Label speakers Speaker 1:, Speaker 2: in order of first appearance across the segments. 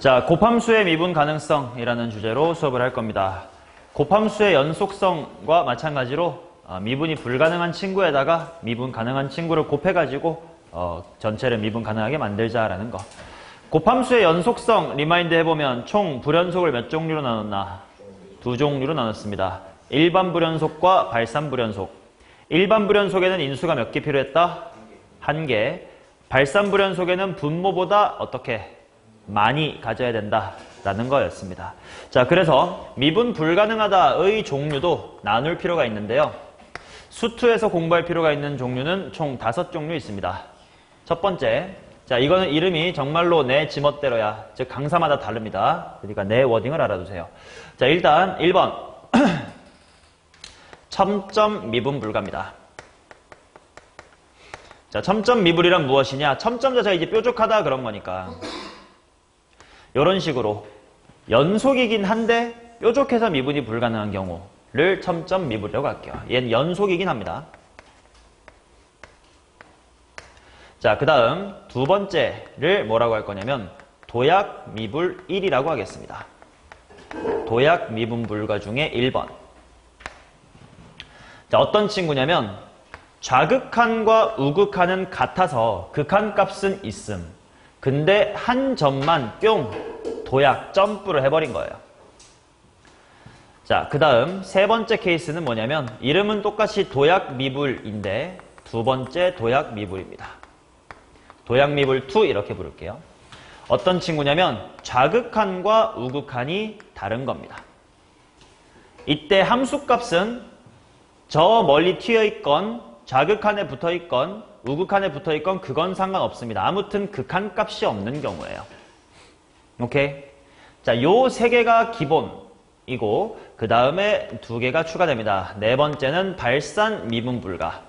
Speaker 1: 자, 곱함수의 미분 가능성이라는 주제로 수업을 할 겁니다. 곱함수의 연속성과 마찬가지로 미분이 불가능한 친구에다가 미분 가능한 친구를 곱해가지고 전체를 미분 가능하게 만들자라는 거. 곱함수의 연속성 리마인드 해보면 총 불연속을 몇 종류로 나눴나? 두 종류로 나눴습니다. 일반 불연속과 발산 불연속. 일반 불연속에는 인수가 몇 개 필요했다? 한 개. 발산 불연속에는 분모보다 어떻게? 많이 가져야 된다라는 거였습니다. 자, 그래서 미분 불가능하다의 종류도 나눌 필요가 있는데요. 수투에서 공부할 필요가 있는 종류는 총 5종류 있습니다. 첫 번째, 자, 이거는 이름이 정말로 내 지멋대로야. 즉 강사마다 다릅니다. 그러니까 내 워딩을 알아두세요. 자, 일단 1번 첨점 미분 불가입니다. 자, 첨점 미분이란 무엇이냐? 첨점 자체가 이제 뾰족하다 그런 거니까 이런 식으로 연속이긴 한데 뾰족해서 미분이 불가능한 경우를 첨점 미분이라고 할게요. 얘는 연속이긴 합니다. 자, 그 다음 두 번째를 뭐라고 할 거냐면 도약 미분 1이라고 하겠습니다. 도약 미분 불가 중에 1번. 자, 어떤 친구냐면 좌극한과 우극한은 같아서 극한값은 있음. 근데 한 점만 뿅 도약 점프를 해버린 거예요. 자, 그 다음 세 번째 케이스는 뭐냐면 이름은 똑같이 도약 미불인데 두 번째 도약 미불입니다. 도약 미불 2 이렇게 부를게요. 어떤 친구냐면 좌극한과 우극한이 다른 겁니다. 이때 함수값은 저 멀리 튀어있건 좌극한에 붙어있건 우극한에 붙어있건 그건 상관없습니다. 아무튼 극한값이 없는 경우예요. 오케이? 자, 요 세 개가 기본이고 그 다음에 두 개가 추가됩니다. 네 번째는 발산 미분 불가.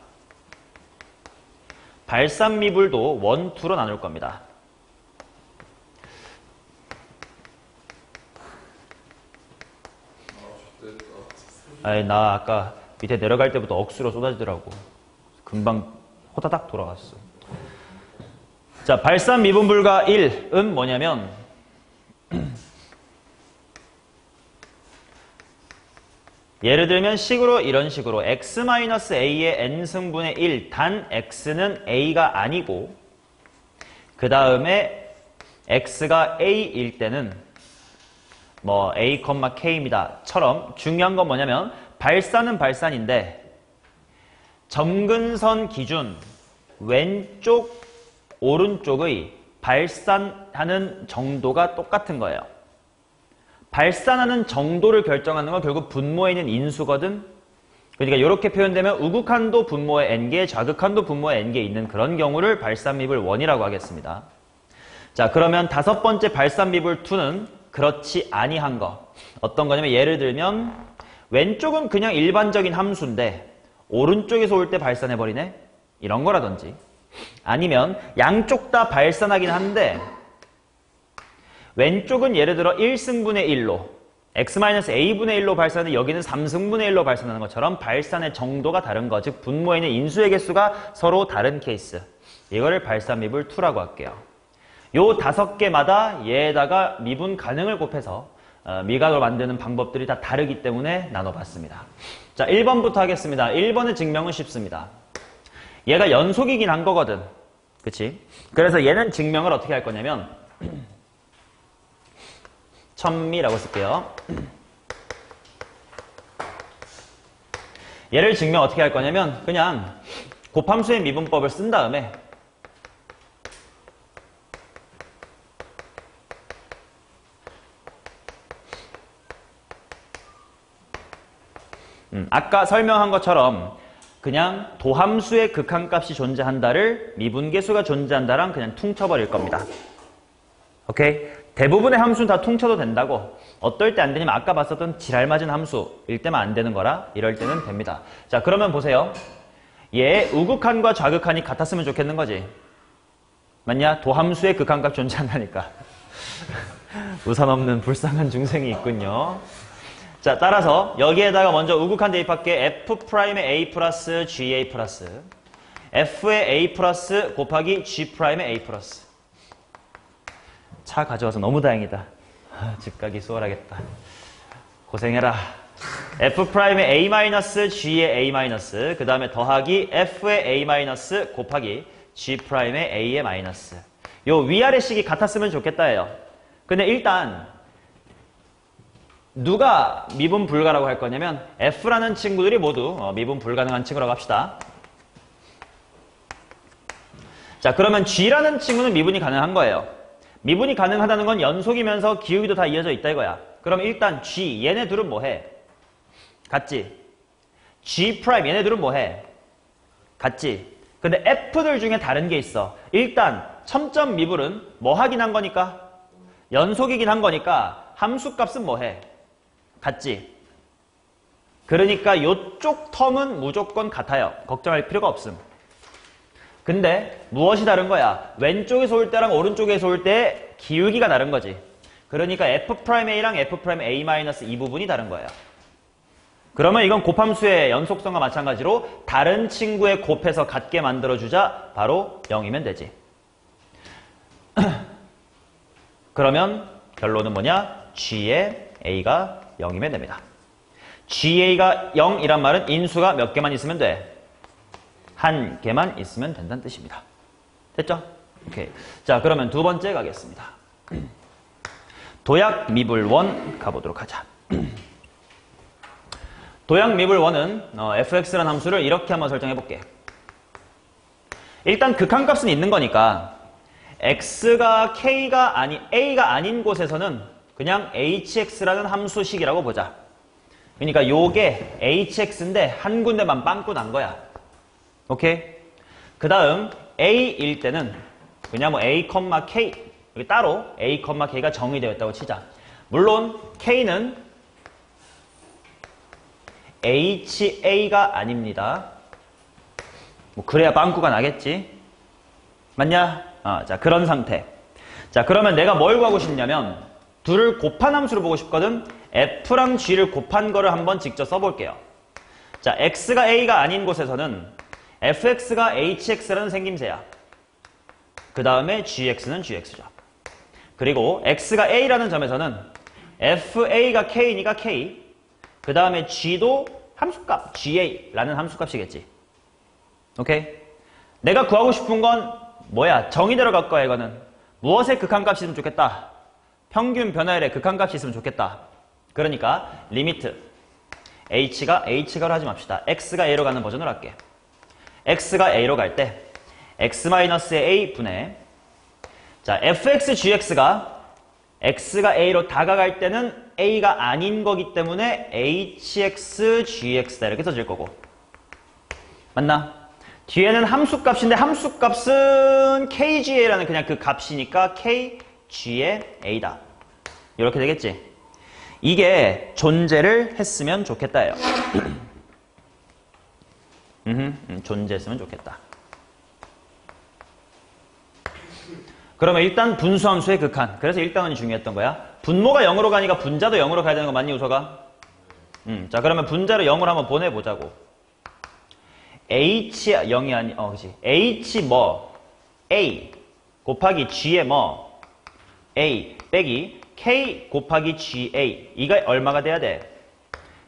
Speaker 1: 발산 미불도 1, 2로 나눌 겁니다. 아니, 나 아까 밑에 내려갈 때부터 억수로 쏟아지더라고. 금방 호다닥 돌아갔어. 자, 발산 미분 불가 1은 뭐냐면 예를 들면 식으로 이런 식으로 x-a의 n승분의 1 단 x는 a가 아니고 그 다음에 x가 a일 때는 뭐 a, k입니다. 처럼 중요한 건 뭐냐면 발산은 발산인데 점근선 기준 왼쪽 오른쪽의 발산하는 정도가 똑같은 거예요. 발산하는 정도를 결정하는 건 결국 분모에 있는 인수거든. 그러니까 이렇게 표현되면 우극한도 분모에 n개, 좌극한도 분모에 n개 있는 그런 경우를 발산미분 1이라고 하겠습니다. 자, 그러면 다섯 번째 발산미분 2는 그렇지 아니한 거. 어떤 거냐면 예를 들면 왼쪽은 그냥 일반적인 함수인데 오른쪽에서 올 때 발산해버리네? 이런 거라든지 아니면 양쪽 다 발산하긴 한데 왼쪽은 예를 들어 1승분의 1로 x-a분의 1로 발산하는데 여기는 3승분의 1로 발산하는 것처럼 발산의 정도가 다른 거, 즉 분모에 있는 인수의 개수가 서로 다른 케이스. 이거를 발산미분 2라고 할게요. 요 5개마다 얘에다가 미분 가능을 곱해서 미각을 만드는 방법들이 다 다르기 때문에 나눠봤습니다. 자, 1번부터 하겠습니다. 1번의 증명은 쉽습니다. 얘가 연속이긴 한 거거든. 그치? 그래서 얘는 증명을 어떻게 할 거냐면 천미라고 쓸게요. 얘를 증명 어떻게 할 거냐면 그냥 곱함수의 미분법을 쓴 다음에 아까 설명한 것처럼 그냥 도함수의 극한값이 존재한다를 미분계수가 존재한다랑 그냥 퉁쳐버릴 겁니다. 오케이? 대부분의 함수는 다 퉁쳐도 된다고. 어떨 때 안 되냐면 아까 봤었던 지랄맞은 함수일 때만 안 되는 거라 이럴 때는 됩니다. 자, 그러면 보세요. 얘 우극한과 좌극한이 같았으면 좋겠는 거지. 맞냐? 도함수의 극한값 존재한다니까. 우산 없는 불쌍한 중생이 있군요. 자, 따라서 여기에다가 먼저 우극한 대입할게. F'의 A 플러스 GA 플러스 F의 A 플러스 곱하기 G'의 A 플러스. 차 가져와서 너무 다행이다. 집 가기 수월하겠다. 고생해라. F'의 A- G의 A-, 그 다음에 더하기 F의 A- 곱하기 G'의 A의 마이너스. 요 위아래 식이 같았으면 좋겠다예요. 근데 일단 누가 미분 불가라고 할 거냐면 F라는 친구들이 모두 미분 불가능한 친구라고 합시다. 자, 그러면 G라는 친구는 미분이 가능한 거예요. 미분이 가능하다는 건 연속이면서 기울기도 다 이어져 있다 이거야. 그럼 일단 G, 얘네 둘은 뭐해? 같지? G' 얘네 둘은 뭐해? 같지? 근데 F들 중에 다른 게 있어. 일단 첨점 미분은 뭐 하긴 한 거니까? 연속이긴 한 거니까 함수값은 뭐해? 같지? 그러니까 요쪽 텀은 무조건 같아요. 걱정할 필요가 없음. 근데 무엇이 다른 거야? 왼쪽에서 올 때랑 오른쪽에서 올 때 기울기가 다른 거지. 그러니까 F'A랑 F'A- 이 부분이 다른 거예요. 그러면 이건 곱함수의 연속성과 마찬가지로 다른 친구에 곱해서 같게 만들어주자 바로 0이면 되지. 그러면 결론은 뭐냐? G의 A가 0이면 됩니다. GA가 0이란 말은 인수가 몇 개만 있으면 돼? 한 개만 있으면 된다는 뜻입니다. 됐죠? 오케이. 자, 그러면 두 번째 가겠습니다. 도약 미분 1 가보도록 하자. 도약 미분 1은 fx라는 함수를 이렇게 한번 설정해 볼게. 일단 극한값은 있는 거니까 x가 a가 아닌 곳에서는 그냥 hx라는 함수식이라고 보자. 그러니까 요게 hx인데 한 군데만 빵꾸 난 거야. 오케이? 그 다음 a일 때는 그냥 뭐 a, k 여기 따로 a, k가 정의되어 있다고 치자. 물론 k는 ha가 아닙니다. 뭐 그래야 빵꾸가 나겠지. 맞냐? 자, 그런 상태. 자, 그러면 내가 뭘 구하고 싶냐면 둘을 곱한 함수를 보고 싶거든. f랑 g를 곱한 거를 한번 직접 써볼게요. 자, x가 a가 아닌 곳에서는 fx가 hx라는 생김새야. 그 다음에 gx는 gx죠. 그리고 x가 a라는 점에서는 fa가 k니까 k, 그 다음에 g도 함수값 ga라는 함수값이겠지. 오케이? 내가 구하고 싶은 건 뭐야? 정의대로 갈 거야 이거는. 무엇의 극한값이 있으면 좋겠다? 평균 변화율의 극한값이 있으면 좋겠다. 그러니까 리미트 h가로 하지 맙시다. x가 a로 가는 버전으로 할게. x가 a로 갈 때 x-a 분의 자, fx, gx가 x가 a로 다가갈 때는 a가 아닌 거기 때문에 hx, gx다 이렇게 써질 거고. 맞나? 뒤에는 함수값인데 함수값은 kga라는 그냥 그 값이니까 kg의 a다. 이렇게 되겠지? 이게 존재를 했으면 좋겠다예요. 존재했으면 좋겠다. 그러면 일단 분수함수의 극한. 그래서 1단원이 중요했던 거야. 분모가 0으로 가니까 분자도 0으로 가야 되는 거 맞니, 우서가? 자, 그러면 분자를 0으로 한번 보내보자고. h, 0이 아니, 그치. h 뭐, a 곱하기 g의 뭐, a 빼기 k 곱하기 ga. 이가 얼마가 돼야 돼?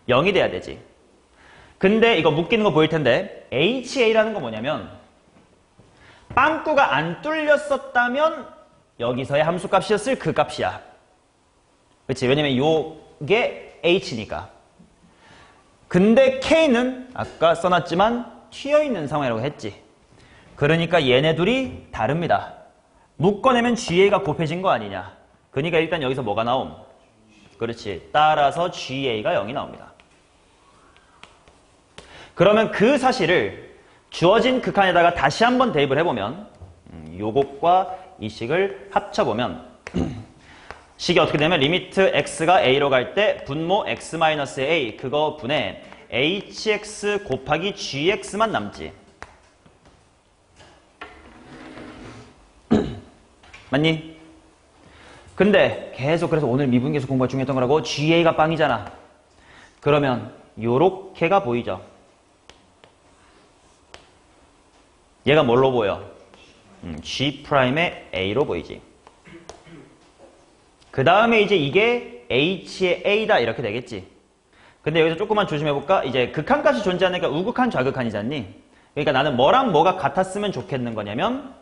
Speaker 1: 0이 돼야 되지. 근데 이거 묶이는 거 보일 텐데, ha라는 거 뭐냐면, 빵꾸가 안 뚫렸었다면 여기서의 함수값이었을 그 값이야. 그치? 왜냐면 요게 h니까. 근데 k는 아까 써놨지만 튀어있는 상황이라고 했지. 그러니까 얘네 둘이 다릅니다. 묶어내면 ga가 곱해진 거 아니냐. 그러니까 일단 여기서 뭐가 나옴? 그렇지. 따라서 ga가 0이 나옵니다. 그러면 그 사실을 주어진 극한에다가 다시 한번 대입을 해보면 요것과 이 식을 합쳐보면 식이 어떻게 되면 리미트 x가 a로 갈 때 분모 x-a 그거 분의 hx 곱하기 gx만 남지. 맞니? 근데 계속 그래서 오늘 미분계수 공부가 중요했던 거라고 ga가 빵이잖아. 그러면 요렇게가 보이죠? 얘가 뭘로 보여? G'의 A로 보이지. 그 다음에 이제 이게 h의 a다 이렇게 되겠지. 근데 여기서 조금만 조심해볼까? 이제 극한값이 존재하니까 우극한 좌극한이잖니. 그러니까 나는 뭐랑 뭐가 같았으면 좋겠는 거냐면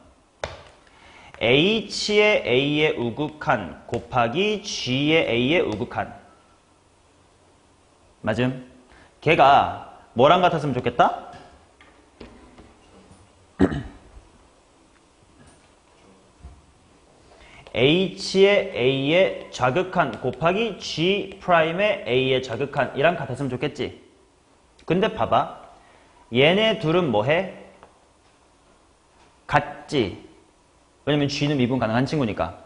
Speaker 1: h의 a의 우극한 곱하기 g의 a의 우극한. 맞음? 걔가 뭐랑 같았으면 좋겠다? h의 a의 좌극한 곱하기 g'의 a의 좌극한이랑 같았으면 좋겠지. 근데 봐봐. 얘네 둘은 뭐해? 같지. 왜냐면 g는 미분 가능한 친구니까.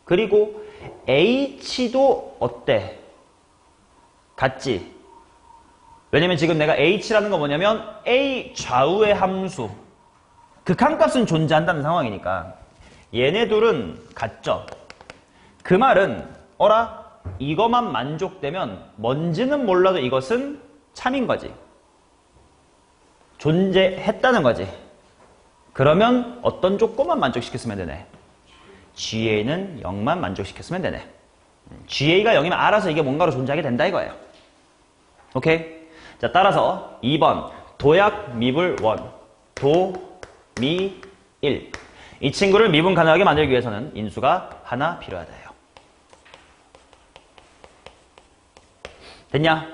Speaker 1: 그리고 h도 어때? 같지. 왜냐면 지금 내가 h라는 건 뭐냐면 a 좌우의 함수. 극한값은 존재한다는 상황이니까. 얘네 둘은 같죠. 그 말은 어라? 이것만 만족되면 뭔지는 몰라도 이것은 참인 거지. 존재했다는 거지. 그러면 어떤 조건만 만족시켰으면 되네. GA는 0만 만족시켰으면 되네. GA가 0이면 알아서 이게 뭔가로 존재하게 된다 이거예요. 오케이? 자, 따라서 2번 도약 미불 1 도, 미, 1 이 친구를 미분 가능하게 만들기 위해서는 인수가 하나 필요하다요. 됐냐?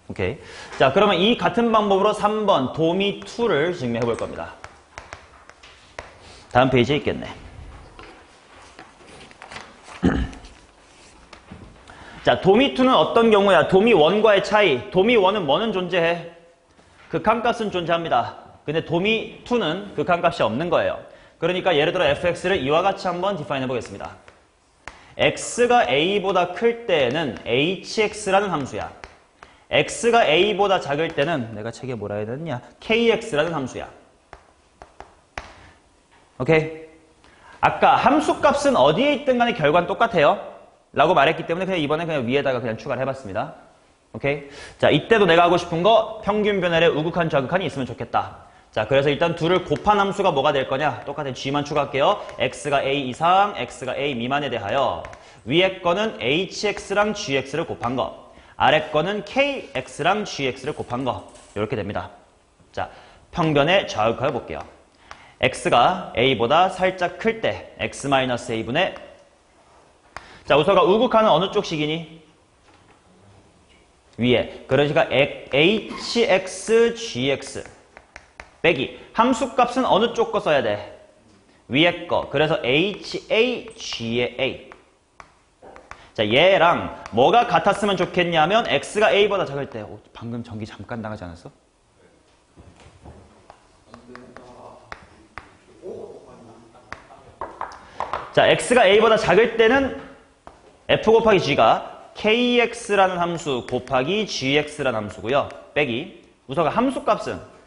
Speaker 1: 오케이. 자, 그러면 이 같은 방법으로 3번 도미 2를 증명해 볼 겁니다. 다음 페이지에 있겠네. 자, 도미 2는 어떤 경우야? 도미 1과의 차이. 도미 1은 뭐는 존재해? 극한값은 존재합니다. 근데 도미 2는 극한값이 없는 거예요. 그러니까 예를 들어 fx를 이와 같이 한번 디파인 해보겠습니다. x가 a보다 클 때에는 hx라는 함수야. x가 a보다 작을 때는 내가 책에 뭐라 해야 되느냐? kx라는 함수야. 오케이? 아까 함수값은 어디에 있든 간에 결과는 똑같아요. 라고 말했기 때문에 그냥 이번에 그냥 위에다가 그냥 추가를 해봤습니다. 오케이? 자, 이때도 내가 하고 싶은 거 평균 변열에 우극한 좌극한이 있으면 좋겠다. 자, 그래서 일단 둘을 곱한 함수가 뭐가 될 거냐? 똑같은 g만 추가할게요. x가 a 이상, x가 a 미만에 대하여 위에 거는 hx랑 gx를 곱한 거, 아래 거는 kx랑 gx를 곱한 거 이렇게 됩니다. 자, 평변의 좌극하여 볼게요. x가 a보다 살짝 클 때 x-a분의 자, 우서가 우극하는 어느 쪽식이니? 위에. 그러니까 hx, gx 빼기 함수값은 어느 쪽 거 써야 돼? 위에 거. 그래서 HA, G의 A. 자, 얘랑 뭐가 같았으면 좋겠냐면 X가 A보다 작을 때. 방금 전기 잠깐 나가지 않았어? 자, X가 A보다 작을 때는 F 곱하기 G가 KX라는 함수 곱하기 GX라는 함수고요. 빼기. 우서가 함수값은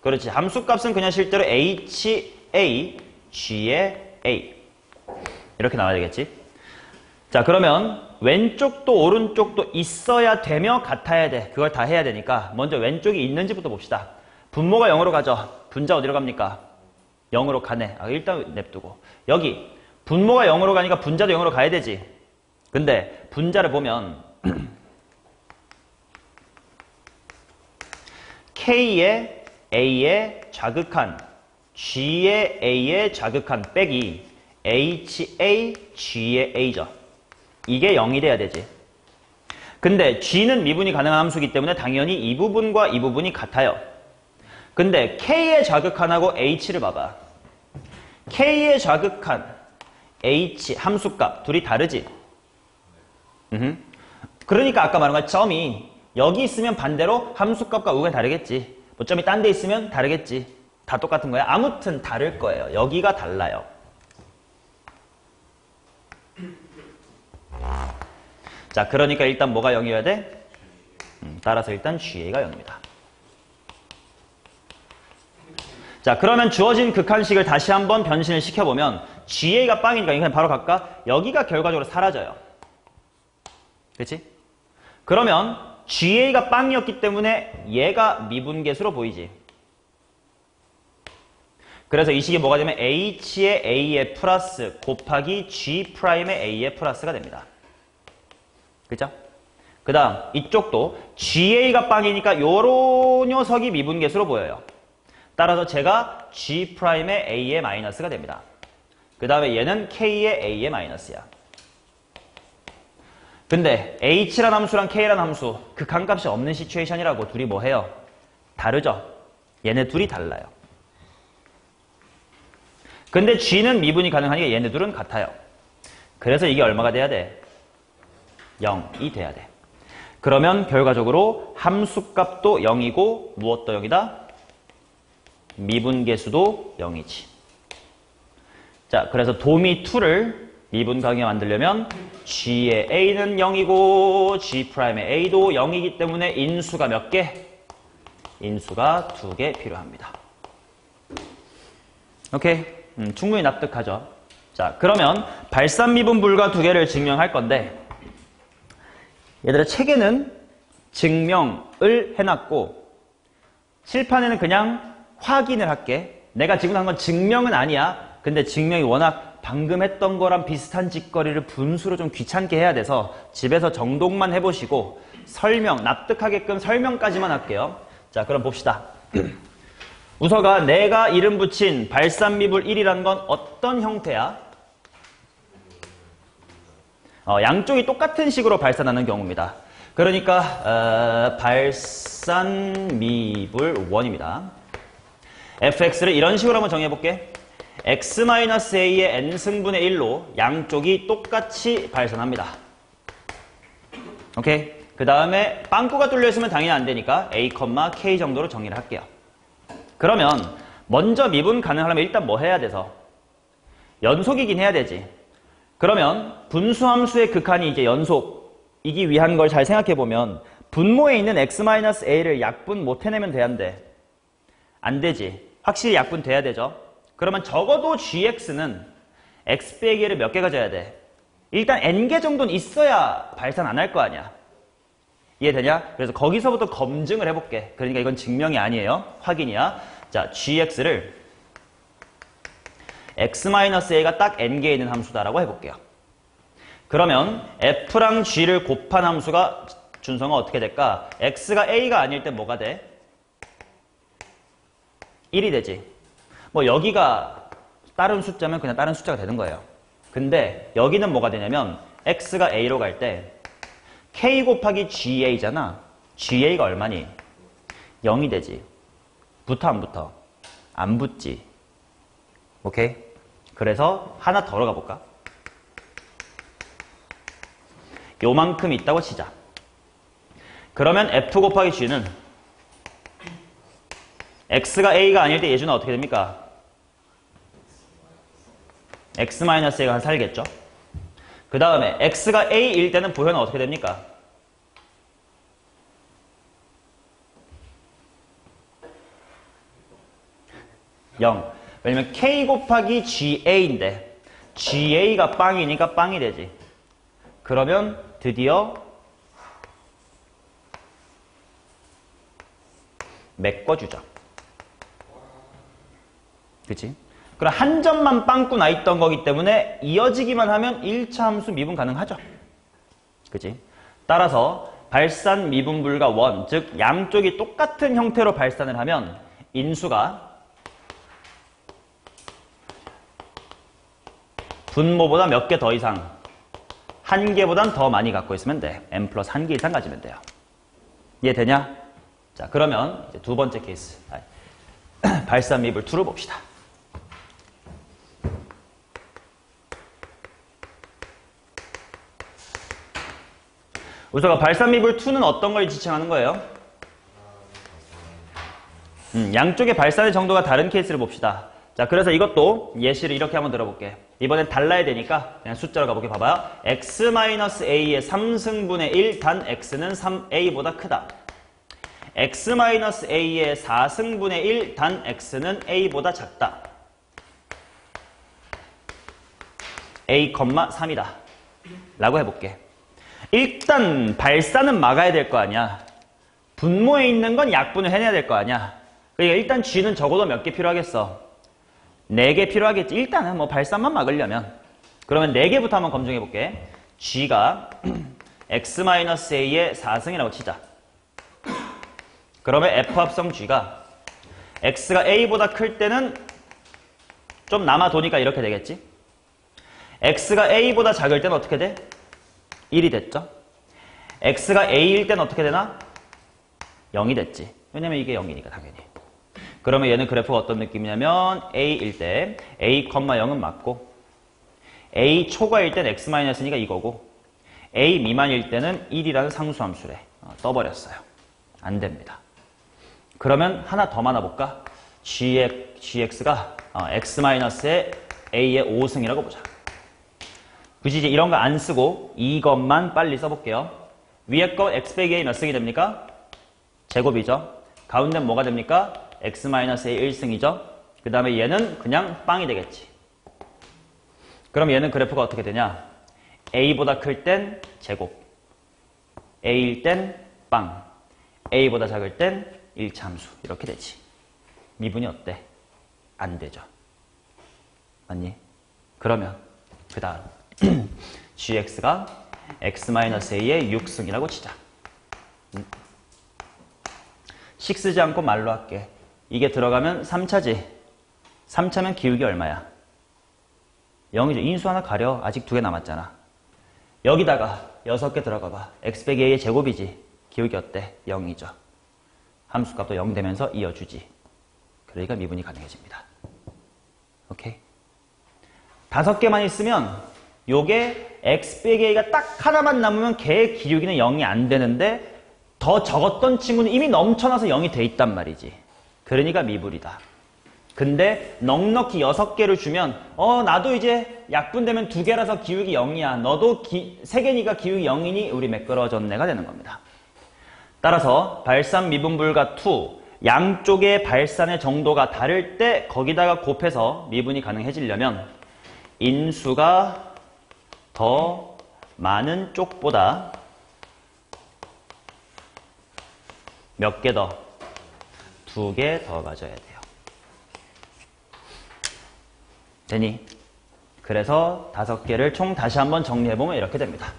Speaker 1: 그렇지. 함수값은 그냥 실제로 HA, G의 A. 이렇게 나와야 되겠지. 자, 그러면 왼쪽도 오른쪽도 있어야 되며 같아야 돼. 그걸 다 해야 되니까 먼저 왼쪽이 있는지부터 봅시다. 분모가 0으로 가죠. 분자 어디로 갑니까? 0으로 가네. 일단 냅두고. 여기 분모가 0으로 가니까 분자도 0으로 가야 되지. 근데 분자를 보면 K의 A의 좌극한, G의 A의 좌극한 빼기 HA, G의 A죠. 이게 0이 돼야 되지. 근데 G는 미분이 가능한 함수이기 때문에 당연히 이 부분과 이 부분이 같아요. 근데 K의 좌극한하고 H를 봐봐. K의 좌극한, H, 함수값 둘이 다르지? 그러니까 아까 말한 거 점이 여기 있으면 반대로 함수값과 우가 다르겠지. 뭐 점이 딴 데 있으면 다르겠지. 다 똑같은 거야. 아무튼 다를 거예요. 여기가 달라요. 자, 그러니까 일단 뭐가 0이어야 돼? 따라서 일단 GA가 0입니다. 자, 그러면 주어진 극한식을 다시 한번 변신을 시켜보면 GA가 빵이니까 그냥 바로 갈까? 여기가 결과적으로 사라져요. 그렇지? 그러면 GA가 빵이었기 때문에 얘가 미분계수로 보이지. 그래서 이 식이 뭐가 되면 h의 a의 플러스 곱하기 g'의 a의 플러스가 됩니다. 그죠? 그 다음 이쪽도 ga가 빵이니까 요런 녀석이 미분계수로 보여요. 따라서 제가 g'의 a의 마이너스가 됩니다. 그 다음에 얘는 k의 a의 마이너스야. 근데 h란 함수랑 k란 함수 극한값이 없는 시츄에이션이라고 둘이 뭐 해요? 다르죠? 얘네 둘이 달라요. 근데 g는 미분이 가능하니까 얘네 둘은 같아요. 그래서 이게 얼마가 돼야 돼? 0이 돼야 돼. 그러면 결과적으로 함수값도 0이고 무엇도 0이다? 미분계수도 0이지. 자, 그래서 도미2를 미분가능하게 만들려면 g의 a는 0이고 g'의 a도 0이기 때문에 인수가 몇 개? 인수가 2개 필요합니다. 오케이? 충분히 납득하죠? 자, 그러면 발산미분 불가 2개를 증명할 건데 얘들아 책에는 증명을 해놨고 칠판에는 그냥 확인을 할게. 내가 지금 한 건 증명은 아니야. 근데 증명이 워낙 방금 했던 거랑 비슷한 짓거리를 분수로 좀 귀찮게 해야 돼서 집에서 정독만 해보시고 설명, 납득하게끔 설명까지만 할게요. 자, 그럼 봅시다. 우서가 내가 이름 붙인 발산미분 1이라는 건 어떤 형태야? 양쪽이 똑같은 식으로 발산하는 경우입니다. 그러니까 발산미분 1입니다. fx를 이런 식으로 한번 정해볼게. x-a의 n승분의 1로 양쪽이 똑같이 발산합니다. 오케이? 그 다음에 빵꾸가 뚫려있으면 당연히 안 되니까 a, k 정도로 정의를 할게요. 그러면 먼저 미분 가능하려면 일단 뭐 해야 돼서? 연속이긴 해야 되지. 그러면 분수함수의 극한이 이제 연속이기 위한 걸 잘 생각해보면 분모에 있는 x-a를 약분 못 해내면 돼야인데 안 되지. 확실히 약분 돼야 되죠. 그러면 적어도 gx는 x 빼기 1을 몇 개 가져야 돼? 일단 n개 정도는 있어야 발산 안 할 거 아니야. 이해되냐? 그래서 거기서부터 검증을 해볼게. 그러니까 이건 증명이 아니에요. 확인이야. 자, gx를 x-a가 딱 n개 있는 함수다라고 해볼게요. 그러면 f랑 g를 곱한 함수가 준성은 어떻게 될까? x가 a가 아닐 때 뭐가 돼? 1이 되지. 뭐 여기가 다른 숫자면 그냥 다른 숫자가 되는 거예요. 근데 여기는 뭐가 되냐면 x가 a로 갈 때 k 곱하기 ga잖아. ga가 얼마니? 0이 되지. 붙어 안 붙어? 안 붙지. 오케이? 그래서 하나 더 가볼까? 요만큼 있다고 치자. 그러면 f 곱하기 g는 x가 a가 아닐 때 예준은 어떻게 됩니까? x-a가 한 살겠죠? 그 다음에 x가 a일 때는 부호는 어떻게 됩니까? (0) 왜냐면 k 곱하기 ga인데 ga가 빵이니까 빵이 되지. 그러면 드디어 메꿔주죠. 그치? 그럼 한 점만 빵꾸 나 있던 거기 때문에 이어지기만 하면 1차 함수 미분 가능하죠. 그치? 따라서 발산 미분 불가 1, 즉 양쪽이 똑같은 형태로 발산을 하면 인수가 분모보다 몇 개 더 이상, 한 개보단 더 많이 갖고 있으면 돼. n 플러스 한 개 이상 가지면 돼요. 이해되냐? 자, 그러면 이제 두 번째 케이스. 발산 미분 2를 봅시다. 우서가 발산미분 2는 어떤 걸 지칭하는 거예요? 양쪽의 발산의 정도가 다른 케이스를 봅시다. 자, 그래서 이것도 예시를 이렇게 한번 들어볼게. 이번엔 달라야 되니까 그냥 숫자로 가볼게. 봐봐요. x-a의 3승분의 1 단 x는 3a보다 크다. x-a의 4승분의 1 단 x는 a보다 작다. a, 3이다. 라고 해볼게. 일단 발산은 막아야 될 거 아니야. 분모에 있는 건 약분을 해내야 될 거 아니야. 그러니까 일단 g는 적어도 몇 개 필요하겠어? 4개 필요하겠지. 일단은 뭐 발산만 막으려면. 그러면 4개부터 한번 검증해 볼게. G가 x-a의 4승이라고 치자. 그러면 F합성 G가 X가 A보다 클 때는 좀 남아도니까 이렇게 되겠지. X가 A보다 작을 때는 어떻게 돼? 1이 됐죠. X가 A일 때는 어떻게 되나? 0이 됐지. 왜냐면 이게 0이니까 당연히. 그러면 얘는 그래프가 어떤 느낌이냐면 A일 때 A, 0은 맞고 A 초과일 땐 X-가 이거고 A 미만일 때는 1이라는 상수함수래. 떠버렸어요. 안 됩니다. 그러면 하나 더 만나볼까? GX가 X-의 A의 5승이라고 보자. 굳이 이제 이런 거 안 쓰고 이것만 빨리 써볼게요. 위에 거 X 빼기 A 몇 승이 됩니까? 제곱이죠. 가운데는 뭐가 됩니까? X-A 1승이죠. 그 다음에 얘는 그냥 빵이 되겠지. 그럼 얘는 그래프가 어떻게 되냐? A보다 클 땐 제곱, A일 땐 빵, A보다 작을 땐 1차함수 이렇게 되지. 미분이 어때? 안 되죠. 맞니? 그러면 그 다음 GX가 X-A의 6승이라고 치자. 식 쓰지 않고 말로 할게. 이게 들어가면 3차지. 3차면 기울기 얼마야? 0이죠. 인수 하나 가려. 아직 2개 남았잖아. 여기다가 6개 들어가 봐. X 빼기 A의 제곱이지. 기울기 어때? 0이죠. 함수값도 0 되면서 이어주지. 그러니까 미분이 가능해집니다. 오케이? 5개만 있으면 요게 X 빼기 A가 딱 하나만 남으면 걔의 기울기는 0이 안 되는데 더 적었던 친구는 이미 넘쳐나서 0이 돼 있단 말이지. 그러니까 미분이다. 근데 넉넉히 6개를 주면 나도 이제 약분되면 2개라서 기울기 0이야. 너도 3개니까 기울기 0이니 우리 매끄러졌네가 되는 겁니다. 따라서 발산 미분불가 2 양쪽의 발산의 정도가 다를 때 거기다가 곱해서 미분이 가능해지려면 인수가 더 많은 쪽보다 몇 개 더? 2개 더 가져야 돼요. 되니? 그래서 5개를 총 다시 한번 정리해보면 이렇게 됩니다.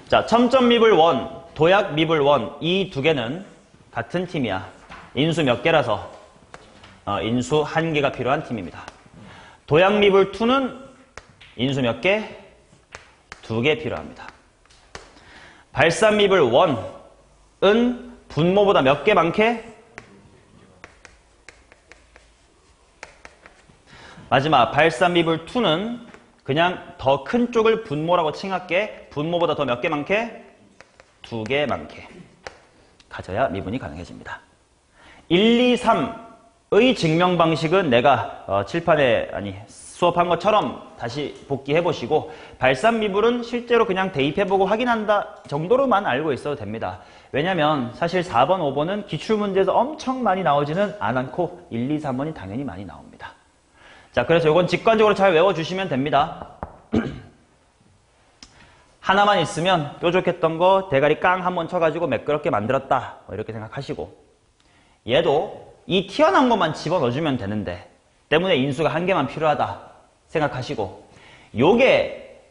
Speaker 1: 자, 첨점 미분 1, 도약 미분 1, 이 2개는 같은 팀이야. 인수 몇 개라서 인수 1개가 필요한 팀입니다. 도약 미분 2는 인수 몇 개? 2개 필요합니다. 발산 미분 1은 분모보다 몇 개 많게? 마지막 발산 미분 2는 그냥 더 큰 쪽을 분모라고 칭할게. 분모보다 더 몇 개 많게? 2개 많게. 가져야 미분이 가능해집니다. 1, 2, 3의 증명 방식은 내가 칠판에 수업한 것처럼 다시 복기해 보시고 발산 미분은 실제로 그냥 대입해보고 확인한다 정도로만 알고 있어도 됩니다. 왜냐면 사실 4번, 5번은 기출문제에서 엄청 많이 나오지는 않고 1, 2, 3번이 당연히 많이 나옵니다. 자, 그래서 이건 직관적으로 잘 외워주시면 됩니다. 하나만 있으면 뾰족했던 거 대가리 깡 한번 쳐가지고 매끄럽게 만들었다. 이렇게 생각하시고 얘도 이 튀어나온 것만 집어넣어주면 되는데 때문에 인수가 1개만 필요하다 생각하시고 요게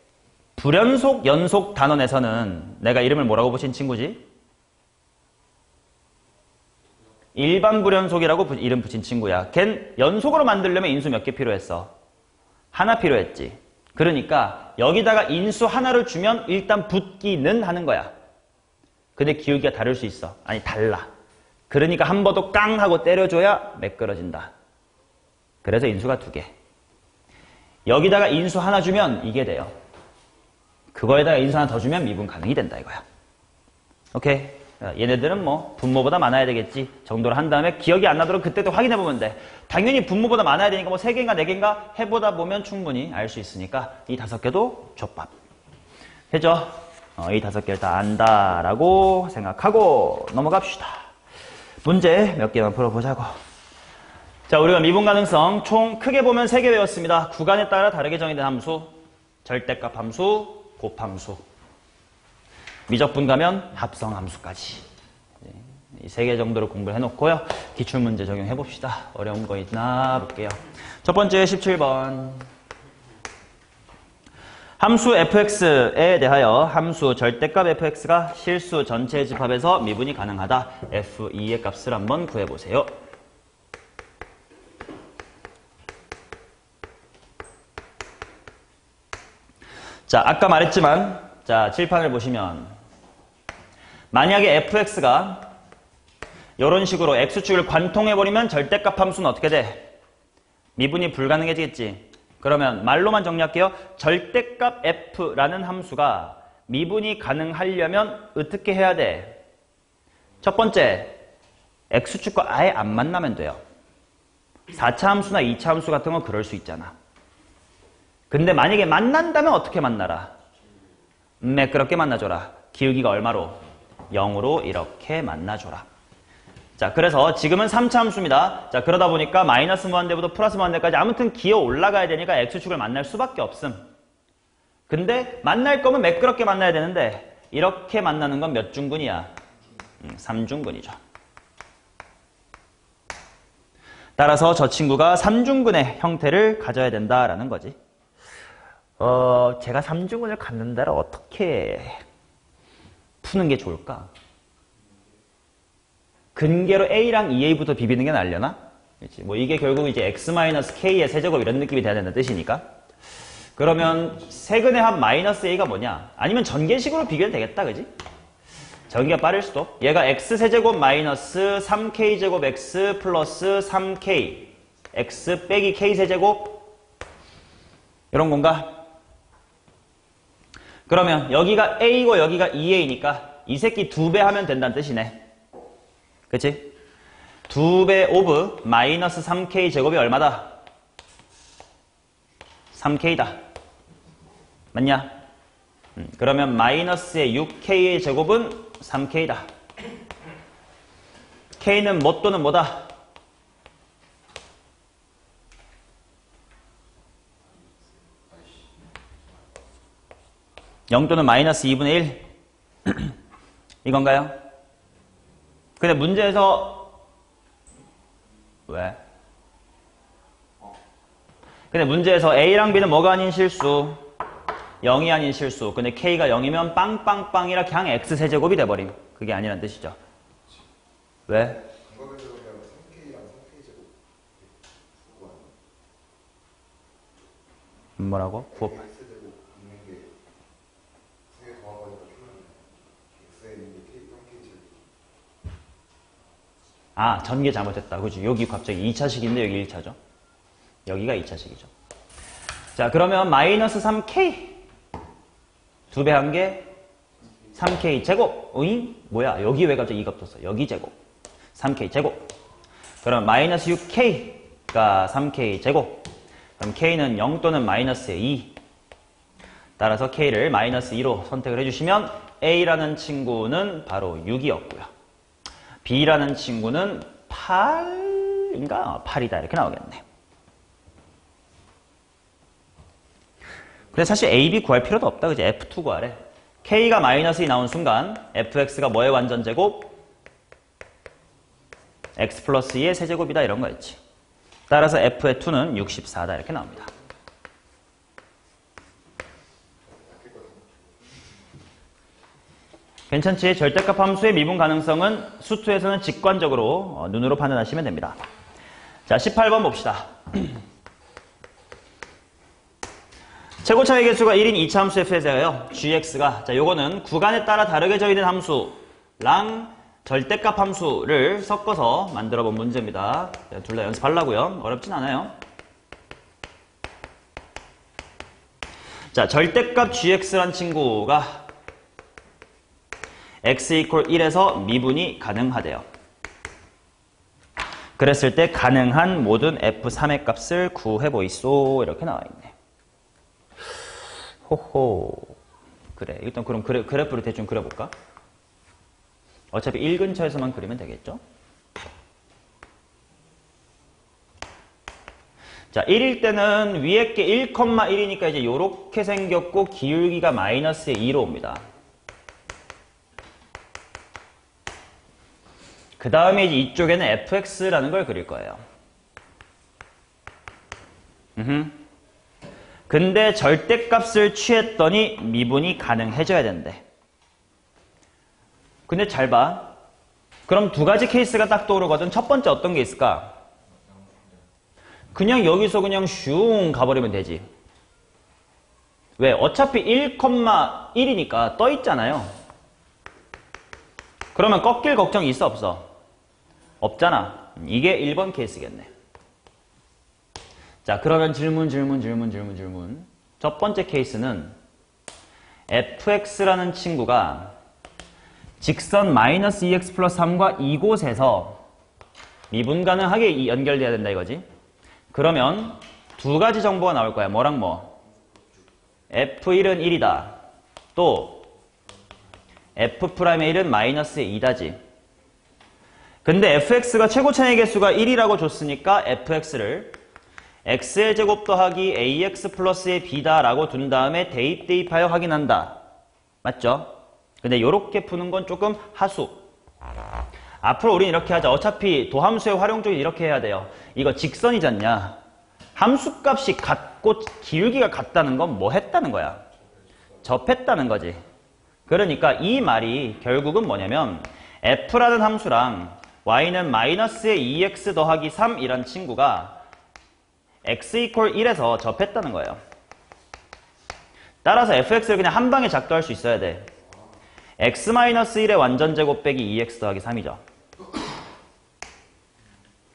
Speaker 1: 불연속, 연속 단원에서는 내가 이름을 뭐라고 붙인 친구지? 일반 불연속이라고 이름 붙인 친구야. 걘 연속으로 만들려면 인수 몇 개 필요했어? 하나 필요했지. 그러니까 여기다가 인수 하나를 주면 일단 붙기는 하는 거야. 근데 기울기가 다를 수 있어. 아니 달라. 그러니까 한 번 더 깡 하고 때려줘야 매끄러진다. 그래서 인수가 2개. 여기다가 인수 하나 주면 이게 돼요. 그거에다가 인수 하나 더 주면 미분 가능이 된다 이거야. 오케이? 얘네들은 뭐 분모보다 많아야 되겠지 정도로 한 다음에 기억이 안 나도록 그때도 확인해보면 돼. 당연히 분모보다 많아야 되니까 뭐 3개인가 4개인가 해보다 보면 충분히 알 수 있으니까 이 5개도 족밥. 되죠? 이 5개를 다 안다라고 생각하고 넘어갑시다. 문제 몇 개만 풀어보자고. 자, 우리가 미분 가능성 총 크게 보면 3개 외웠습니다. 구간에 따라 다르게 정의된 함수, 절대값 함수, 곱함수. 미적분 가면 합성함수까지. 이 3개 정도를 공부를 해놓고요. 기출문제 적용해봅시다. 어려운 거 있나 볼게요. 첫 번째 17번. 함수 fx에 대하여 함수 절대값 fx가 실수 전체 집합에서 미분이 가능하다. f2의 값을 한번 구해보세요. 자, 아까 말했지만, 자, 칠판을 보시면, 만약에 fx가 이런 식으로 x축을 관통해버리면 절대값 함수는 어떻게 돼? 미분이 불가능해지겠지. 그러면 말로만 정리할게요. 절대값 f라는 함수가 미분이 가능하려면 어떻게 해야 돼? 첫 번째, x축과 아예 안 만나면 돼요. 4차 함수나 2차 함수 같은 건 그럴 수 있잖아. 근데 만약에 만난다면 어떻게 만나라? 매끄럽게 만나줘라. 기울기가 얼마로? 0으로 이렇게 만나줘라. 자, 그래서 지금은 3차 함수입니다. 자, 그러다 보니까 마이너스 무한대부터 플러스 무한대까지 아무튼 기어 올라가야 되니까 x축을 만날 수밖에 없음. 근데 만날 거면 매끄럽게 만나야 되는데 이렇게 만나는 건 몇 중근이야? 3중근이죠. 따라서 저 친구가 3중근의 형태를 가져야 된다라는 거지. 제가 3중근을 갖는 데를 어떻게 푸는 게 좋을까? 근계로 A랑 2A부터 비비는 게 나으려나? 그렇지. 뭐 이게 결국 이제 x-k의 세제곱 이런 느낌이 돼야 된다는 뜻이니까. 그러면 세근의 합 마이너스 A가 뭐냐? 아니면 전개식으로 비교해도 되겠다, 그지? 전개가 빠를 수도. 얘가 x세제곱 마이너스 3k제곱 x 플러스 3k x 빼기 k세제곱 이런 건가? 그러면 여기가 A고 여기가 2A니까 이 새끼 2배 하면 된다는 뜻이네. 그치? 2배 오브 마이너스 3k 제곱이 얼마다? 3k다. 맞냐? 그러면 마이너스의 6k의 제곱은 3k다. k는 뭐 또는 뭐다? 0 또는 마이너스 2분의 1 이건가요? 근데 문제에서 왜? 근데 문제에서 A랑 B는 뭐가 아닌 실수? 0이 아닌 실수. 근데 K가 0이면 빵빵빵이라 그냥 X세제곱이 돼버림. 그게 아니란 뜻이죠. 왜? 뭐라고? 아, 전개 잘못했다. 그지? 여기 갑자기 2차식인데 여기 1차죠. 여기가 2차식이죠. 자, 그러면 마이너스 3k 2배 한 게 3k 제곱. 어잉? 뭐야? 여기 왜 갑자기 2가 붙었어? 여기 제곱. 3k 제곱. 그럼 마이너스 6k가 3k 제곱. 그럼 k는 0 또는 마이너스의 2. 따라서 k를 마이너스 2로 선택을 해주시면 A라는 친구는 바로 6이었고요. B라는 친구는 8인가? 8이다. 이렇게 나오겠네. 근데 사실 A, B 구할 필요도 없다. 그지? F2 구하래. K가 마이너스 2 나온 순간 fx가 뭐의 완전제곱? x 플러스 2의 세제곱이다. 이런 거였지. 따라서 f의 2는 64다. 이렇게 나옵니다. 괜찮지? 절대값 함수의 미분 가능성은 수투에서는 직관적으로 눈으로 판단하시면 됩니다. 자, 18번 봅시다. 최고차의 개수가 1인 2차 함수 f에 대하여 gx가, 자, 요거는 구간에 따라 다르게 정의된 함수랑 절대값 함수를 섞어서 만들어 본 문제입니다. 둘 다 연습하려고요. 어렵진 않아요. 자, 절대값 gx란 친구가 x = 1에서 미분이 가능하대요. 그랬을 때 가능한 모든 f3의 값을 구해보이소. 이렇게 나와있네. 호호. 그래. 일단 그럼 그래프를 대충 그려볼까? 어차피 1 근처에서만 그리면 되겠죠? 자, 1일 때는 위에 게 1,1이니까 이제 요렇게 생겼고 기울기가 마이너스의 2로 옵니다. 그 다음에 이제 이쪽에는 fx라는 걸 그릴 거예요. 근데 절대값을 취했더니 미분이 가능해져야 된대. 근데 잘 봐. 그럼 두 가지 케이스가 딱 떠오르거든. 첫 번째 어떤 게 있을까? 그냥 여기서 그냥 슝 가버리면 되지. 왜? 어차피 1,1이니까 떠 있잖아요. 그러면 꺾일 걱정이 있어 없어? 없잖아. 이게 1번 케이스겠네. 자, 그러면 질문. 첫 번째 케이스는 fx라는 친구가 직선 마이너스 2x 플러스 3과 이곳에서 미분 가능하게 연결돼야 된다 이거지. 그러면 두 가지 정보가 나올 거야. 뭐랑 뭐? f1은 1이다. 또 f'의 1은 마이너스의 2다지. 근데 fx가 최고 차의 개수가 1이라고 줬으니까 fx를 x의 제곱 더하기 ax 플러스의 b다라고 둔 다음에 대입하여 확인한다. 맞죠? 근데 이렇게 푸는 건 조금 하수. 앞으로 우린 이렇게 하자. 어차피 도함수의 활용 쪽이 이렇게 해야 돼요. 이거 직선이잖냐. 함수값이 같고 기울기가 같다는 건 뭐 했다는 거야? 접했다는 거지. 그러니까 이 말이 결국은 뭐냐면 f라는 함수랑 y는 마이너스의 2x 더하기 3이란 친구가 x 이퀄 1에서 접했다는 거예요. 따라서 fx를 그냥 한 방에 작도할 수 있어야 돼. x-1의 완전 제곱 빼기 2x 더하기 3이죠.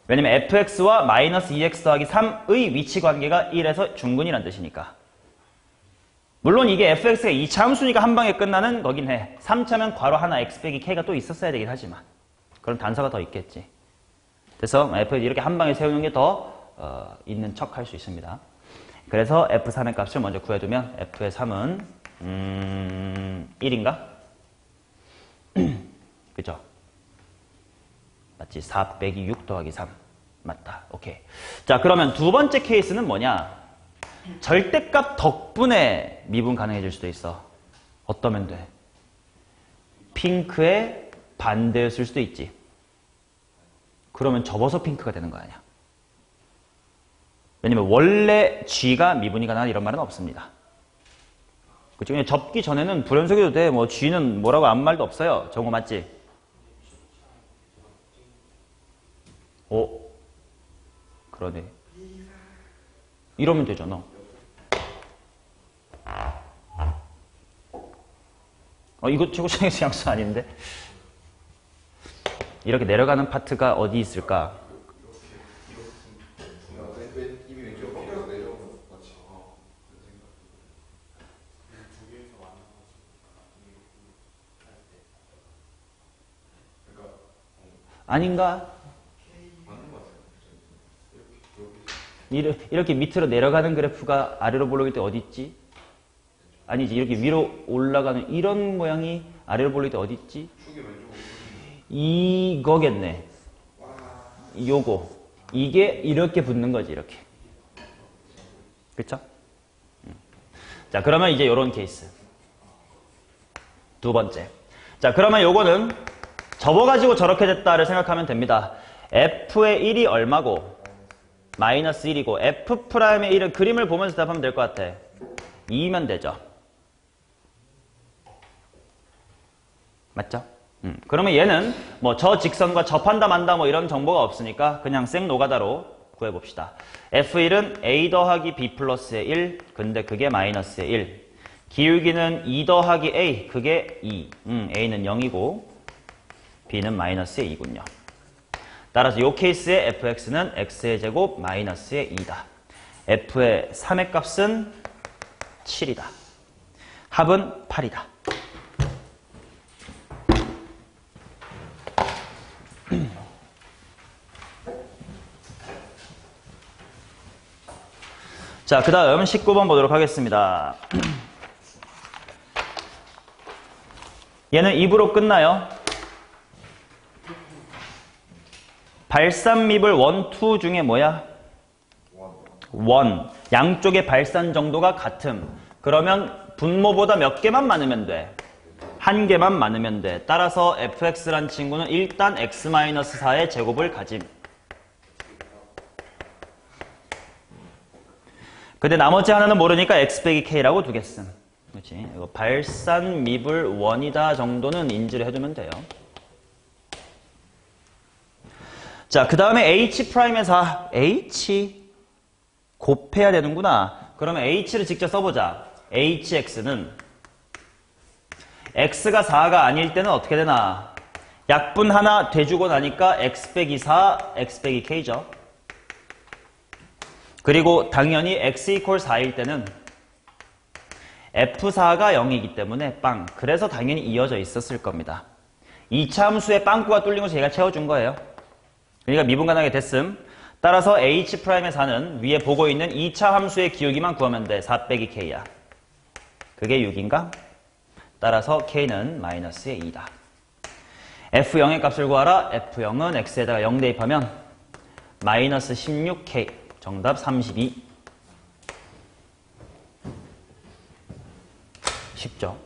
Speaker 1: 왜냐면 fx와 마이너스 2x 더하기 3의 위치 관계가 1에서 중근이란 뜻이니까. 물론 이게 fx가 2차 함수니까 한 방에 끝나는 거긴 해. 3차면 괄호 하나 x 빼기 k가 또 있었어야 되긴 하지만 그럼 단서가 더 있겠지. 그래서 fx 이렇게 한 방에 세우는 게 더 있는 척 할 수 있습니다. 그래서 f3의 값을 먼저 구해두면 f의 3은 1인가? 그죠? 맞지? 4 빼기 6 더하기 3 맞다. 오케이. 자, 그러면 두 번째 케이스는 뭐냐? 절대값 덕분에 미분 가능해질 수도 있어. 어떠면 돼? 핑크의 반대였을 수도 있지. 그러면 접어서 핑크가 되는 거 아니야. 왜냐면 원래 G가 미분이 가능한 이런 말은 없습니다. 그쵸? 그냥 접기 전에는 불연속해도 돼. 뭐 G는 뭐라고 아무 말도 없어요. 정우 맞지? 그러네. 이러면 되잖아. 이거 최고차에서 양수 아닌데? 이렇게 내려가는 파트가 어디 있을까? 아닌가? 이렇게 밑으로 내려가는 그래프가 아래로 볼록일 때 어디 있지? 아니지, 이렇게 위로 올라가는 이런 모양이 아래로 볼록일 때 어디 있지? 이거겠네. 요거. 이게 이렇게 붙는 거지, 이렇게. 그쵸? 자, 그러면 이제 요런 케이스. 두 번째. 자, 그러면 요거는 접어가지고 저렇게 됐다를 생각하면 됩니다. f의 1이 얼마고? 마이너스 1이고 f'의 1은 그림을 보면서 답하면 될 것 같아. 2면 되죠. 맞죠? 그러면 얘는 뭐 저 직선과 접한다 만다 뭐 이런 정보가 없으니까 그냥 생 노가다로 구해봅시다. f1은 a 더하기 b 플러스의 1, 근데 그게 마이너스의 1. 기울기는 2 더하기 a, 그게 2. a는 0이고 b는 마이너스의 2군요. 따라서 이 케이스의 fx는 x의 제곱 마이너스의 2다. f의 3의 값은 7이다. 합은 8이다. 자, 그 다음 19번 보도록 하겠습니다. 얘는 입으로 끝나요. 발산미분 1, 2 중에 뭐야? 1. 양쪽의 발산 정도가 같음. 그러면 분모보다 몇 개만 많으면 돼? 한 개만 많으면 돼. 따라서 fx란 친구는 일단 x-4의 제곱을 가짐. 근데 나머지 하나는 모르니까 x 빼기 k라고 두겠음. 그렇지? 이거 발산 미불 원이다 정도는 인지를 해두면 돼요. 자, 그 다음에 h'의 4. h 곱해야 되는구나. 그러면 h를 직접 써보자. hx는 x가 4가 아닐 때는 어떻게 되나? 약분 하나 돼주고 나니까 x 빼기 4, x 빼기 k죠. 그리고 당연히 x 이퀄 4일 때는 f4가 0이기 때문에 빵. 그래서 당연히 이어져 있었을 겁니다. 2차 함수에 빵꾸가 뚫린 것을 제가 채워준 거예요. 그러니까 미분 가능하게 됐음. 따라서 h'의 4는 위에 보고 있는 2차 함수의 기울기만 구하면 돼. 4 빼기 k야. 그게 6인가? 따라서 k는 마이너스의 2다. f0의 값을 구하라. f0은 x에다가 0 대입하면 마이너스 16k. 정답 32. 쉽죠?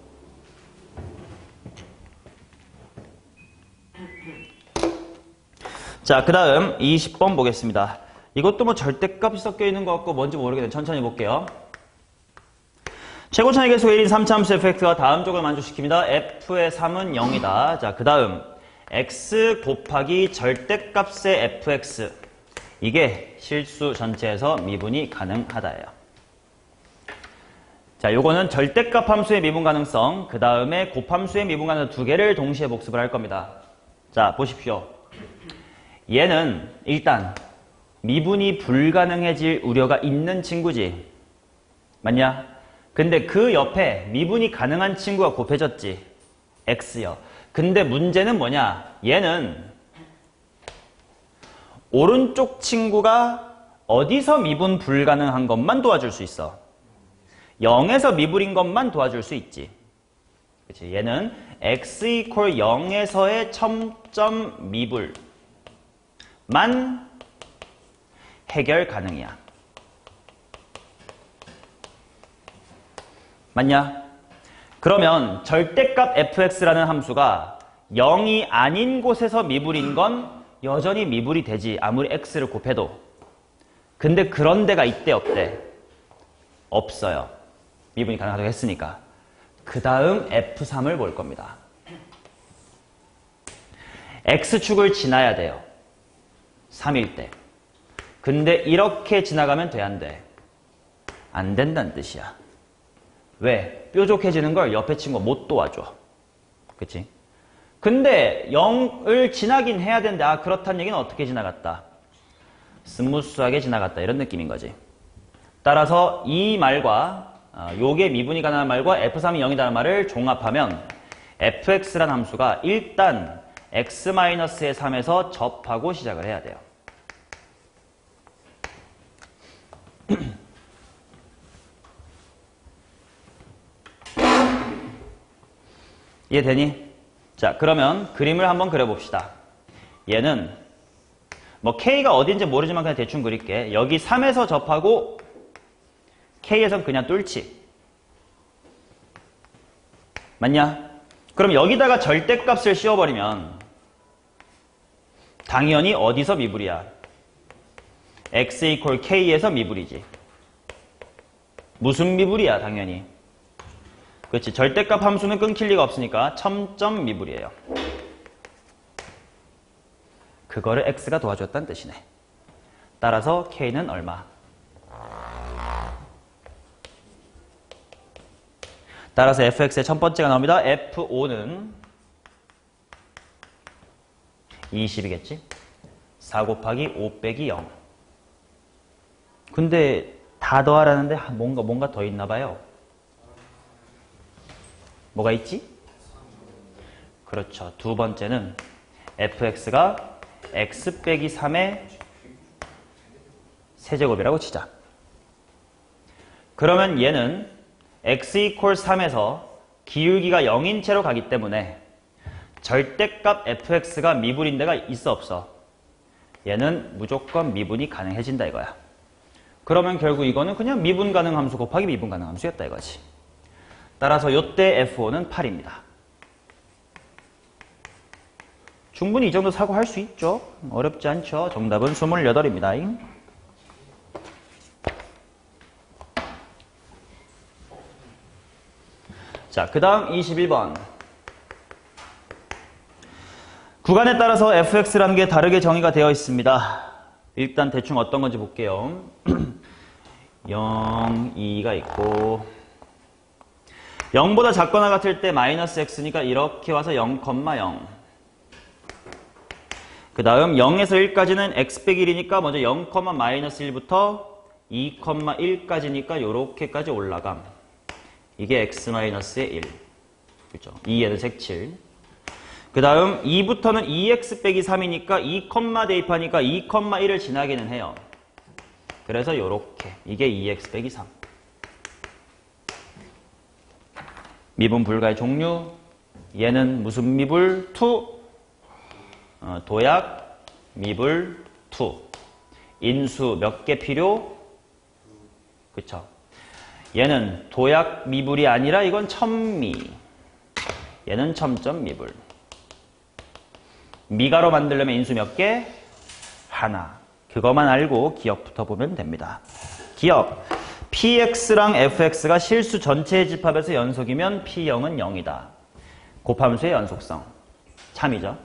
Speaker 1: 자, 그 다음 20번 보겠습니다. 이것도 뭐 절대값이 섞여 있는 것 같고 뭔지 모르겠는데 천천히 볼게요. 최고차의 계수 1인 3차함수 fx가 다음 쪽을 만족시킵니다. f의 3은 0이다. 자, 그 다음 x 곱하기 절대값의 fx. 이게 실수 전체에서 미분이 가능하다예요. 자, 요거는 절대값 함수의 미분 가능성, 그 다음에 곱함수의 미분 가능성 두 개를 동시에 복습을 할 겁니다. 자, 보십시오. 얘는 일단 미분이 불가능해질 우려가 있는 친구지. 맞냐? 근데 그 옆에 미분이 가능한 친구가 곱해졌지. x요. 근데 문제는 뭐냐? 얘는 오른쪽 친구가 어디서 미분 불가능한 것만 도와줄 수 있어. 0에서 미분인 것만 도와줄 수 있지. 그치? 얘는 x 이퀄 0에서의 첨점 미분만 해결 가능이야. 맞냐? 그러면 절대값 fx라는 함수가 0이 아닌 곳에서 미분인 건 여전히 미분이 되지. 아무리 x를 곱해도. 근데 그런 데가 있대 없대? 없어요. 미분이 가능하다고 했으니까. 그 다음 f3을 볼 겁니다. x축을 지나야 돼요. 3일 때. 근데 이렇게 지나가면 돼, 안 돼? 안 된다는 뜻이야. 왜? 뾰족해지는 걸 옆에 친구가 못 도와줘. 그치? 근데 0을 지나긴 해야 되는데 아 그렇다는 얘기는 어떻게 지나갔다? 스무스하게 지나갔다. 이런 느낌인 거지. 따라서 이 말과 요게 미분이 가능한 말과 f3이 0이라는 말을 종합하면 fx란 함수가 일단 x-의 3에서 접하고 시작을 해야 돼요. 이해되니? 자, 그러면 그림을 한번 그려봅시다. 얘는 뭐 K가 어딘지 모르지만 그냥 대충 그릴게. 여기 3에서 접하고 K에선 그냥 뚫지. 맞냐? 그럼 여기다가 절대값을 씌워버리면 당연히 어디서 미분이야? x 이퀄 K에서 미분이지. 무슨 미분이야 당연히? 그렇지. 절대값 함수는 끊길 리가 없으니까 첨점 미분이에요. 그거를 x가 도와줬다는 뜻이네. 따라서 k는 얼마? 따라서 fx의 첫 번째가 나옵니다. f5는 20이겠지? 4 곱하기 5 빼기 0. 근데 다 더하라는데 뭔가 더 있나 봐요. 뭐가 있지? 그렇죠. 두 번째는 fx가 x 빼기 3의 세제곱이라고 치자. 그러면 얘는 x 이퀄 3에서 기울기가 0인 채로 가기 때문에 절대값 fx가 미분인 데가 있어 없어? 얘는 무조건 미분이 가능해진다 이거야. 그러면 결국 이거는 그냥 미분 가능 함수 곱하기 미분 가능 함수였다 이거지. 따라서 요때 f5는 8입니다. 충분히 이 정도 사고할 수 있죠. 어렵지 않죠. 정답은 28입니다. 자, 그 다음 21번. 구간에 따라서 fx라는 게 다르게 정의가 되어 있습니다. 일단 대충 어떤 건지 볼게요. 0, 2가 있고 0보다 작거나 같을 때 마이너스 x니까 이렇게 와서 0,0. 그 다음 0에서 1까지는 x 빼기 1이니까 먼저 0, 마이너스 1부터 2,1까지니까 요렇게까지 올라감. 이게 x 마이너스의 1. 그죠? 2에는 색칠. 그 다음 2부터는 2x 빼기 3이니까 2, 대입하니까 2,1을 지나기는 해요. 그래서 요렇게. 이게 2x 빼기 3. 미분 불가의 종류. 얘는 무슨 미불? 투. 도약 미불 투. 인수 몇 개 필요? 그쵸? 얘는 도약 미불이 아니라 이건 첨미. 얘는 첨점 미불. 미가로 만들려면 인수 몇 개? 하나. 그것만 알고 기억부터 보면 됩니다. 기억. px랑 fx가 실수 전체의 집합에서 연속이면 p0은 0이다. 곱함수의 연속성. 참이죠.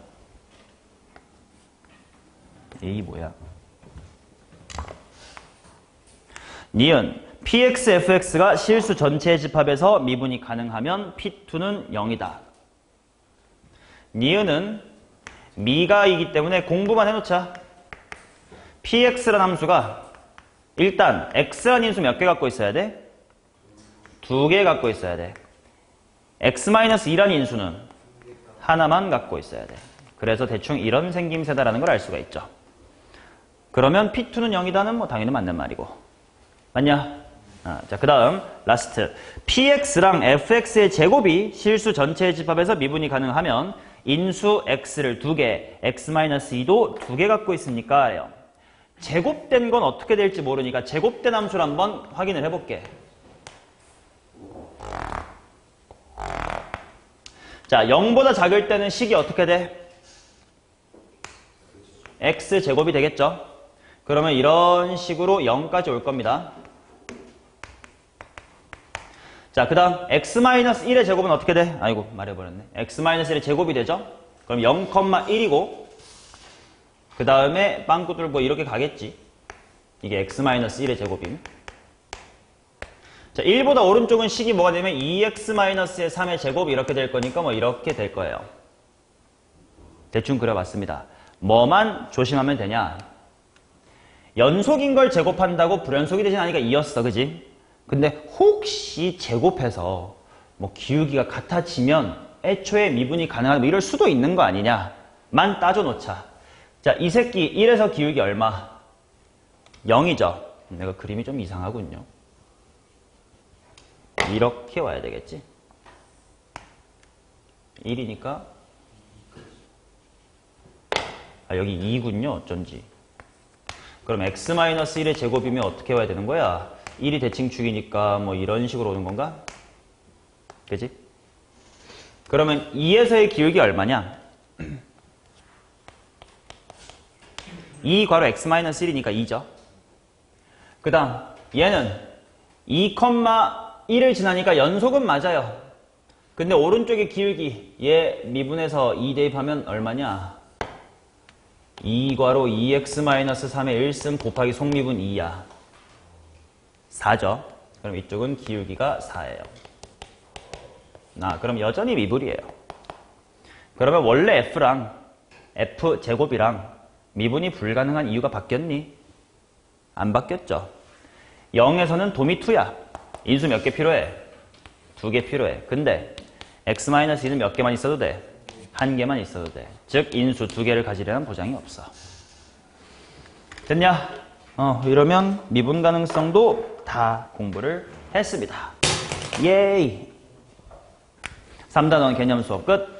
Speaker 1: 이 뭐야? 니은 px, fx가 실수 전체의 집합에서 미분이 가능하면 p2는 0이다. 니은은 미가이기 때문에 공부만 해놓자. px라는 함수가 일단 x라는 인수 몇 개 갖고 있어야 돼? 2개 갖고 있어야 돼. x-2라는 인수는 하나만 갖고 있어야 돼. 그래서 대충 이런 생김새다라는 걸 알 수가 있죠. 그러면 p2는 0이다는 뭐 당연히 맞는 말이고. 맞냐? 자, 그 다음 라스트. px랑 fx의 제곱이 실수 전체의 집합에서 미분이 가능하면 인수 x를 2개, x-2도 2개 갖고 있으니까 제곱된 건 어떻게 될지 모르니까 제곱된 함수를 한번 확인을 해볼게. 자, 0보다 작을 때는 식이 어떻게 돼? x제곱이 되겠죠? 그러면 이런 식으로 0까지 올 겁니다. 자, 그 다음 x-1의 제곱은 어떻게 돼? 아이고 말해버렸네. x-1의 제곱이 되죠? 그럼 0,1이고 그 다음에 빵꾸 뚫고 이렇게 가겠지. 이게 x-1의 제곱임. 자, 1보다 오른쪽은 식이 뭐가 되면 2x-의 3의 제곱이 이렇게 될 거니까 뭐 이렇게 될 거예요. 대충 그려봤습니다. 뭐만 조심하면 되냐? 연속인 걸 제곱한다고 불연속이 되진 않으니까 2였어. 그지? 근데 혹시 제곱해서 뭐 기울기가 같아지면 애초에 미분이 가능한 뭐 이럴 수도 있는 거 아니냐만 따져놓자. 자, 이 새끼 1에서 기울기 얼마? 0이죠. 내가 그림이 좀 이상하군요. 이렇게 와야 되겠지. 1이니까 여기 2군요. 어쩐지. 그럼 x-1의 제곱이면 어떻게 와야 되는 거야? 1이 대칭축이니까 뭐 이런 식으로 오는 건가? 그지? 그러면 2에서의 기울기 얼마냐? 2 괄호 x-1이니까 2죠. 그 다음 얘는 2,1을 지나니까 연속은 맞아요. 근데 오른쪽의 기울기 얘 미분해서 2 대입하면 얼마냐? 2 괄호 2x-3의 1승 곱하기 속미분 2야. 4죠. 그럼 이쪽은 기울기가 4예요. 그럼 여전히 미분이에요. 그러면 원래 f랑 f제곱이랑 미분이 불가능한 이유가 바뀌었니? 안 바뀌었죠. 0에서는 도미 2야. 인수 몇 개 필요해? 2개 필요해. 근데 x-2는 몇 개만 있어도 돼? 1개만 있어도 돼. 즉 인수 2개를 가지려는 보장이 없어. 됐냐? 이러면 미분 가능성도 다 공부를 했습니다. 예이! 3단원 개념 수업 끝.